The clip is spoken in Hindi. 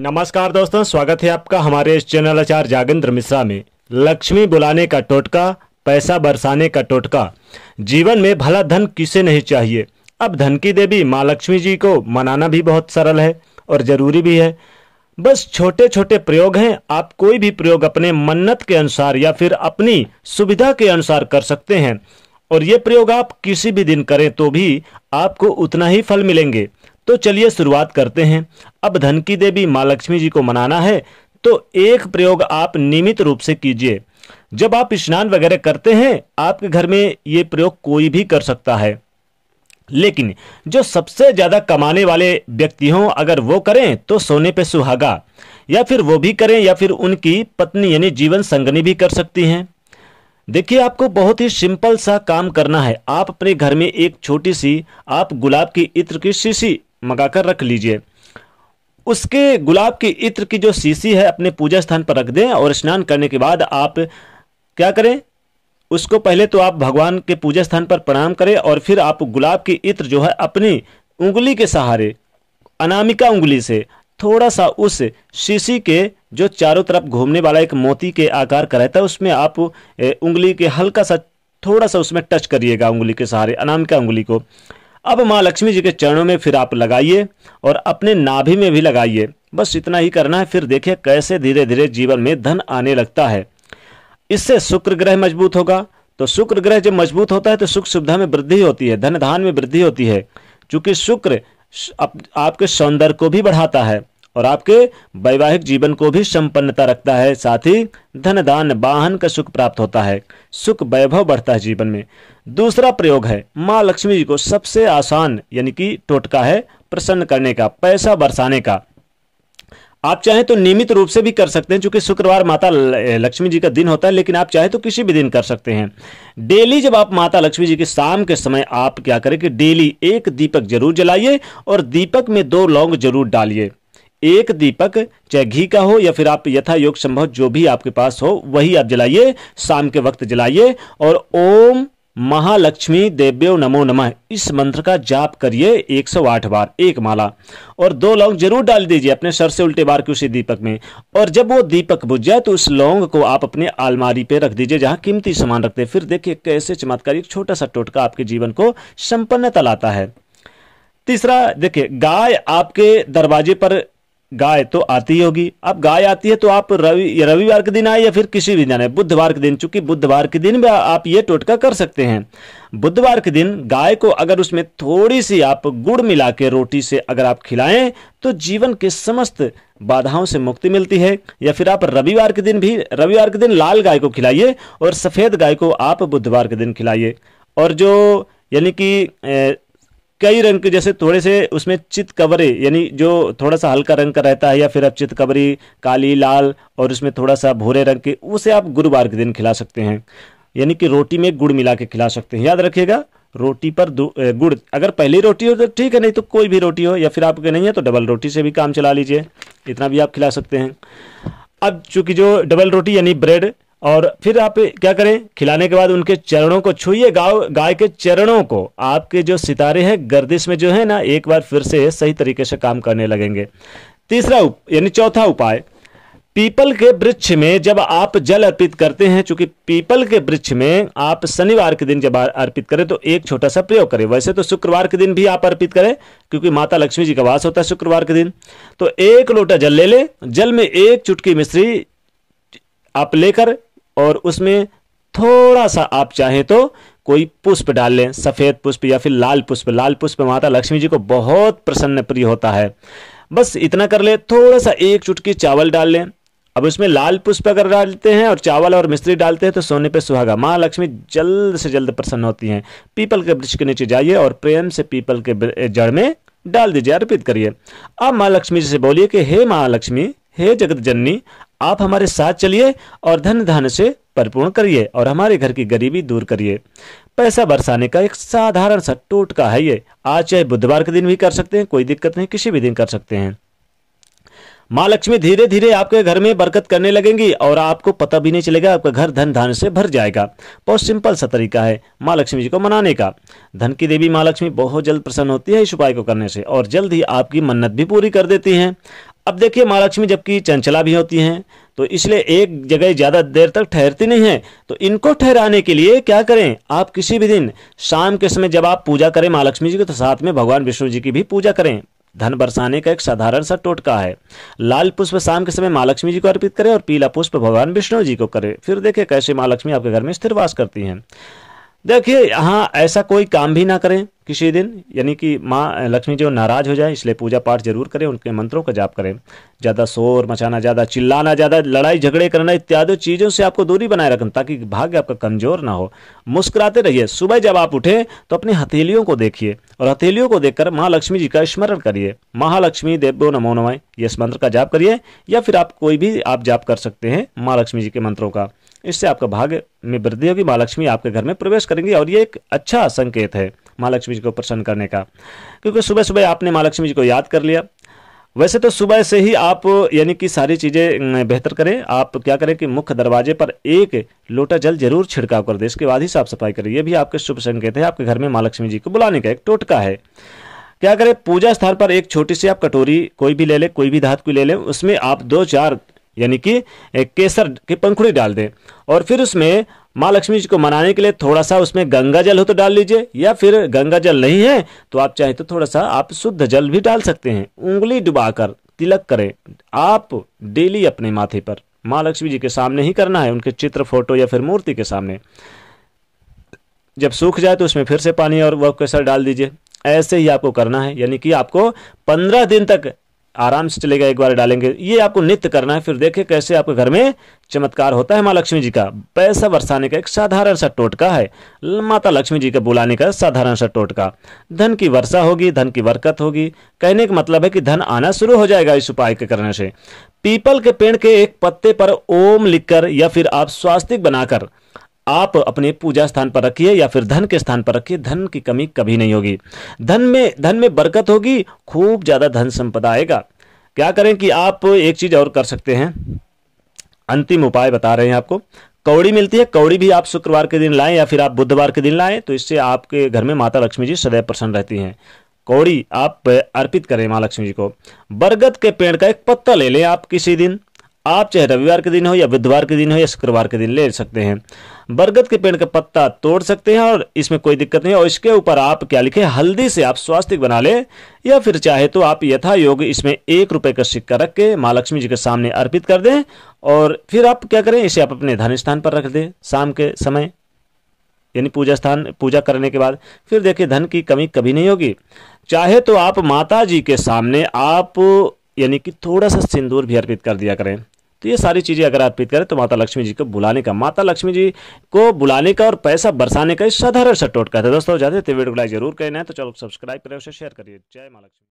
नमस्कार दोस्तों, स्वागत है आपका हमारे इस चैनल आचार्य जागेंद्र मिश्रा में। लक्ष्मी बुलाने का टोटका, पैसा बरसाने का टोटका। जीवन में भला धन किसे नहीं चाहिए। अब धन की देवी माँ लक्ष्मी जी को मनाना भी बहुत सरल है और ज़रूरी भी है। बस छोटे छोटे प्रयोग हैं। आप कोई भी प्रयोग अपने मन्नत के अनुसार या फिर अपनी सुविधा के अनुसार कर सकते हैं और ये प्रयोग आप किसी भी दिन करें तो भी आपको उतना ही फल मिलेंगे। तो चलिए शुरुआत करते हैं। अब धन की देवी माँ लक्ष्मी जी को मनाना है तो एक प्रयोग आप नियमित रूप से कीजिए। जब आप स्नान वगैरह करते हैं, आपके घर में ये प्रयोग कोई भी कर सकता है, लेकिन जो सबसे ज्यादा कमाने वाले व्यक्ति हों, अगर वो करें तो सोने पे सुहागा, या फिर वो भी करें या फिर उनकी पत्नी यानी जीवन संगनी भी कर सकती हैं। देखिए, आपको बहुत ही सिंपल सा काम करना है। आप अपने घर में एक छोटी सी आप गुलाब की इत्र की शीशी मंगाकर रख लीजिए। उसके गुलाब की इत्र की जो शीशी है अपने पूजा स्थान पर रख दें और स्नान करने के बाद आप क्या करें, उसको पहले तो आप भगवान के पूजा स्थान पर प्रणाम करें और फिर आप गुलाब की इत्र जो है अपनी उंगली के सहारे, अनामिका उंगली से थोड़ा सा उस शीशी के जो चारों तरफ घूमने वाला एक मोती के आकार का रहता है, उसमें आप उंगली के हल्का सा थोड़ा सा उसमें टच करिएगा, उंगली के सहारे अनामिका उंगली को। अब माँ लक्ष्मी जी के चरणों में फिर आप लगाइए और अपने नाभि में भी लगाइए। बस इतना ही करना है। फिर देखिए कैसे धीरे धीरे जीवन में धन आने लगता है। इससे शुक्र ग्रह मजबूत होगा। तो शुक्र ग्रह जब मजबूत होता है तो सुख सुविधा में वृद्धि होती है, धन धान में वृद्धि होती है। क्योंकि शुक्र आपके सौंदर्य को भी बढ़ाता है और आपके वैवाहिक जीवन को भी संपन्नता रखता है। साथ ही धन दान वाहन का सुख प्राप्त होता है, सुख वैभव बढ़ता है जीवन में। दूसरा प्रयोग है माँ लक्ष्मी जी को सबसे आसान यानी कि टोटका है प्रसन्न करने का, पैसा बरसाने का। आप चाहें तो नियमित रूप से भी कर सकते हैं, क्योंकि शुक्रवार माता लक्ष्मी जी का दिन होता है, लेकिन आप चाहें तो किसी भी दिन कर सकते हैं। डेली जब आप माता लक्ष्मी जी के शाम के समय आप क्या करें कि डेली एक दीपक जरूर जलाइए और दीपक में 2 लौंग जरूर डालिए। एक दीपक चाहे घी का हो या फिर आप यथा योग संभव जो भी आपके पास हो वही आप जलाइए, शाम के वक्त जलाइए और ओम महालक्ष्मी देव्यो नमो नमः इस मंत्र का जाप करिए 108 बार, एक माला, और 2 लौंग जरूर डाल दीजिए अपने सर से उल्टे बार के उसी दीपक में। और जब वो दीपक बुझ जाए तो उस लौंग को आप अपने अलमारी पे रख दीजिए जहां कीमती सामान रखते हैं। फिर देखिए कैसे चमत्कार, एक छोटा सा टोटका आपके जीवन को संपन्नता लाता है। तीसरा देखिए, गाय आपके दरवाजे पर गाय तो आती ही होगी। अब गाय आती है तो आप रविवार के दिन आए या फिर किसी भी दिन आए, बुधवार के दिन, चूंकि बुधवार के दिन भी आप ये टोटका कर सकते हैं। बुधवार के दिन गाय को अगर उसमें थोड़ी सी आप गुड़ मिला के रोटी से अगर आप खिलाएं तो जीवन के समस्त बाधाओं से मुक्ति मिलती है। या फिर आप रविवार के दिन लाल गाय को खिलाइए और सफेद गाय को आप बुधवार के दिन खिलाइए। और जो यानी कि कई रंग के, जैसे थोड़े से उसमें चितकबरे यानी जो थोड़ा सा हल्का रंग का रहता है, या फिर आप चितकबरी काली लाल और उसमें थोड़ा सा भूरे रंग के, उसे आप गुरुवार के दिन खिला सकते हैं। यानी कि रोटी में गुड़ मिला के खिला सकते हैं। याद रखिएगा, रोटी पर गुड़, अगर पहली रोटी हो तो ठीक है, नहीं तो कोई भी रोटी हो, या फिर आपके नहीं है तो डबल रोटी से भी काम चला लीजिए, इतना भी आप खिला सकते हैं। अब चूंकि जो डबल रोटी यानी ब्रेड, और फिर आप क्या करें, खिलाने के बाद उनके चरणों को छूइए, गाय के चरणों को। आपके जो सितारे हैं गर्दिश में जो है ना, एक बार फिर से सही तरीके से काम करने लगेंगे। चौथा उपाय, पीपल के वृक्ष में जब आप जल अर्पित करते हैं, चूंकि पीपल के वृक्ष में आप शनिवार के दिन जब अर्पित करें तो एक छोटा सा प्रयोग करें। वैसे तो शुक्रवार के दिन भी आप अर्पित करें क्योंकि माता लक्ष्मी जी का वास होता है शुक्रवार के दिन। तो 1 लोटा जल ले लें, जल में 1 चुटकी मिश्री आप लेकर और उसमें थोड़ा सा आप चाहें तो कोई पुष्प डाल लें, सफेद पुष्प या फिर लाल पुष्प। लाल पुष्प माता लक्ष्मी जी को बहुत प्रसन्न प्रिय होता है। बस इतना कर ले। थोड़ा सा 1 चुटकी चावल डाल लें। अब उसमें लाल पुष्प अगर डालते हैं और चावल और मिश्री डालते हैं तो सोने पे सुहागा, माँ लक्ष्मी जल्द से जल्द प्रसन्न होती हैं। पीपल के वृक्ष के नीचे जाइए और प्रेम से पीपल के जड़ में डाल दीजिए, अर्पित करिए। अब माँ लक्ष्मी जी से बोलिए कि हे माँ लक्ष्मी, हे जगत जननी, आप हमारे साथ चलिए और धन धान से परिपूर्ण करिए और हमारे घर की गरीबी दूर करिए। पैसा बरसाने का एक साधारण सा टोटका है ये। आज चाहे बुधवार के दिन भी कर सकते हैं, कोई दिक्कत नहीं, किसी भी दिन कर सकते हैं। माँ लक्ष्मी धीरे धीरे आपके घर में बरकत करने लगेंगी और आपको पता भी नहीं चलेगा, आपका घर धन धान से भर जाएगा। बहुत सिंपल सा तरीका है माँ लक्ष्मी जी को मनाने का। धन की देवी माँ लक्ष्मी बहुत जल्द प्रसन्न होती है इस उपाय को करने से और जल्द ही आपकी मन्नत भी पूरी कर देती हैं। अब देखिए माँ लक्ष्मी जबकि चंचला भी होती हैं, तो इसलिए एक जगह ज़्यादा देर तक ठहरती नहीं है। तो इनको ठहराने के लिए क्या करें, आप किसी भी दिन शाम के समय जब आप पूजा करें माँ लक्ष्मी जी की, तो साथ में भगवान विष्णु जी की भी पूजा करें। धन बरसाने का एक साधारण सा टोटका है। लाल पुष्प शाम के समय माँ लक्ष्मी जी को अर्पित करें और पीला पुष्प भगवान विष्णु जी को करें। फिर देखिए कैसे माँ लक्ष्मी आपके घर में स्थिर वास करती हैं। देखिए यहाँ ऐसा कोई काम भी ना करें किसी दिन, यानी कि माँ लक्ष्मी जो नाराज हो जाए, इसलिए पूजा पाठ जरूर करें, उनके मंत्रों का जाप करें। ज़्यादा शोर मचाना, ज़्यादा चिल्लाना, ज़्यादा लड़ाई झगड़े करना इत्यादि चीज़ों से आपको दूरी बनाए रखें ताकि भाग्य आपका कमजोर ना हो। मुस्कुराते रहिए। सुबह जब आप उठें तो अपनी हथेलियों को देखिए और हथेलियों को देखकर माँ लक्ष्मी जी का स्मरण करिए। महालक्ष्मी देवो नमो नमः, ये इस मंत्र का जाप करिए, या फिर आप कोई भी आप जाप कर सकते हैं माँ लक्ष्मी जी के मंत्रों का। इससे आपका भाग्य में वृद्धि होगी, माँ लक्ष्मी आपके घर में प्रवेश करेंगी और ये एक अच्छा संकेत है माँ लक्ष्मी जी को प्रसन्न करने का, क्योंकि सुबह सुबह आपने माँ लक्ष्मी जी को याद कर लिया। वैसे तो सुबह से ही आप यानी कि सारी चीज़ें बेहतर करें। आप क्या करें कि मुख्य दरवाजे पर एक लोटा जल जरूर छिड़काव कर दें, इसके बाद ही साफ सफाई करें। यह भी आपके शुभ संकेत है, आपके घर में माँ लक्ष्मी जी को बुलाने का एक टोटका है। क्या करें, पूजा स्थान पर एक छोटी सी आप कटोरी कोई भी ले लें, कोई भी धातु की ले लें, उसमें आप 2-4 यानी कि एक केसर की पंखुड़ी डाल दें और फिर उसमें माँ लक्ष्मी जी को मनाने के लिए थोड़ा सा उसमें गंगा जल हो तो डाल लीजिए, या फिर गंगा जल नहीं है तो आप चाहे तो थोड़ा सा आप शुद्ध जल भी डाल सकते हैं। उंगली डुबाकर तिलक करें आप डेली अपने माथे पर, माँ लक्ष्मी जी के सामने ही करना है, उनके चित्र, फोटो या फिर मूर्ति के सामने। जब सूख जाए तो उसमें फिर से पानी और वह केसर डाल दीजिए। ऐसे ही आपको करना है, यानी कि आपको 15 दिन तक आराम से चलेगा, एक बार डालेंगे। ये आपको नित्य करना है। फिर देखिए कैसे आपके घर में चमत्कार होता है। माँ लक्ष्मी जी का पैसा बरसाने का एक साधारण सा टोटका है, माता लक्ष्मी जी के बुलाने का साधारण सा टोटका। धन की वर्षा होगी, धन की बरकत होगी। कहने का मतलब है कि धन आना शुरू हो जाएगा इस उपाय के करने से। पीपल के पेड़ के एक पत्ते पर ओम लिखकर या फिर आप स्वास्तिक बनाकर आप अपने पूजा स्थान पर रखिए या फिर धन के स्थान पर रखिए। धन की कमी कभी नहीं होगी, धन में बरकत होगी, खूब ज्यादा धन संपदा आएगा। क्या करें कि आप एक चीज और कर सकते हैं, अंतिम उपाय बता रहे हैं आपको। कौड़ी मिलती है, कौड़ी भी आप शुक्रवार के दिन लाएं या फिर आप बुधवार के दिन लाएं, तो इससे आपके घर में माता लक्ष्मी जी सदैव प्रसन्न रहती हैं। कौड़ी आप अर्पित करें माँ लक्ष्मी जी को। बरगद के पेड़ का एक पत्ता ले लें आप किसी दिन, आप चाहे रविवार के दिन हो या बुधवार के दिन हो या शुक्रवार के दिन ले सकते हैं। बरगद के पेड़ का पत्ता तोड़ सकते हैं और इसमें कोई दिक्कत नहीं है। और इसके ऊपर आप क्या लिखें, हल्दी से आप स्वास्तिक बना लें, या फिर चाहे तो आप यथा योग इसमें 1 रुपए का सिक्का रख के माँ लक्ष्मी जी के सामने अर्पित कर दें। और फिर आप क्या करें, इसे आप अपने धन स्थान पर रख दें शाम के समय, यानी पूजा करने के बाद। फिर देखिए धन की कमी कभी नहीं होगी। चाहे तो आप माता जी के सामने आप यानी कि थोड़ा सा सिंदूर भी अर्पित कर दिया करें। तो ये सारी चीजें अगर अर्पित करें तो माता लक्ष्मी जी को बुलाने का, माता लक्ष्मी जी को बुलाने का और पैसा बरसाने का साधारण सा टोटका था। दोस्तों जाते थे वीडियो को लाइक जरूर करना है, तो चलो सब्सक्राइब करें, उसे शेयर करिए। जय माँ लक्ष्मी।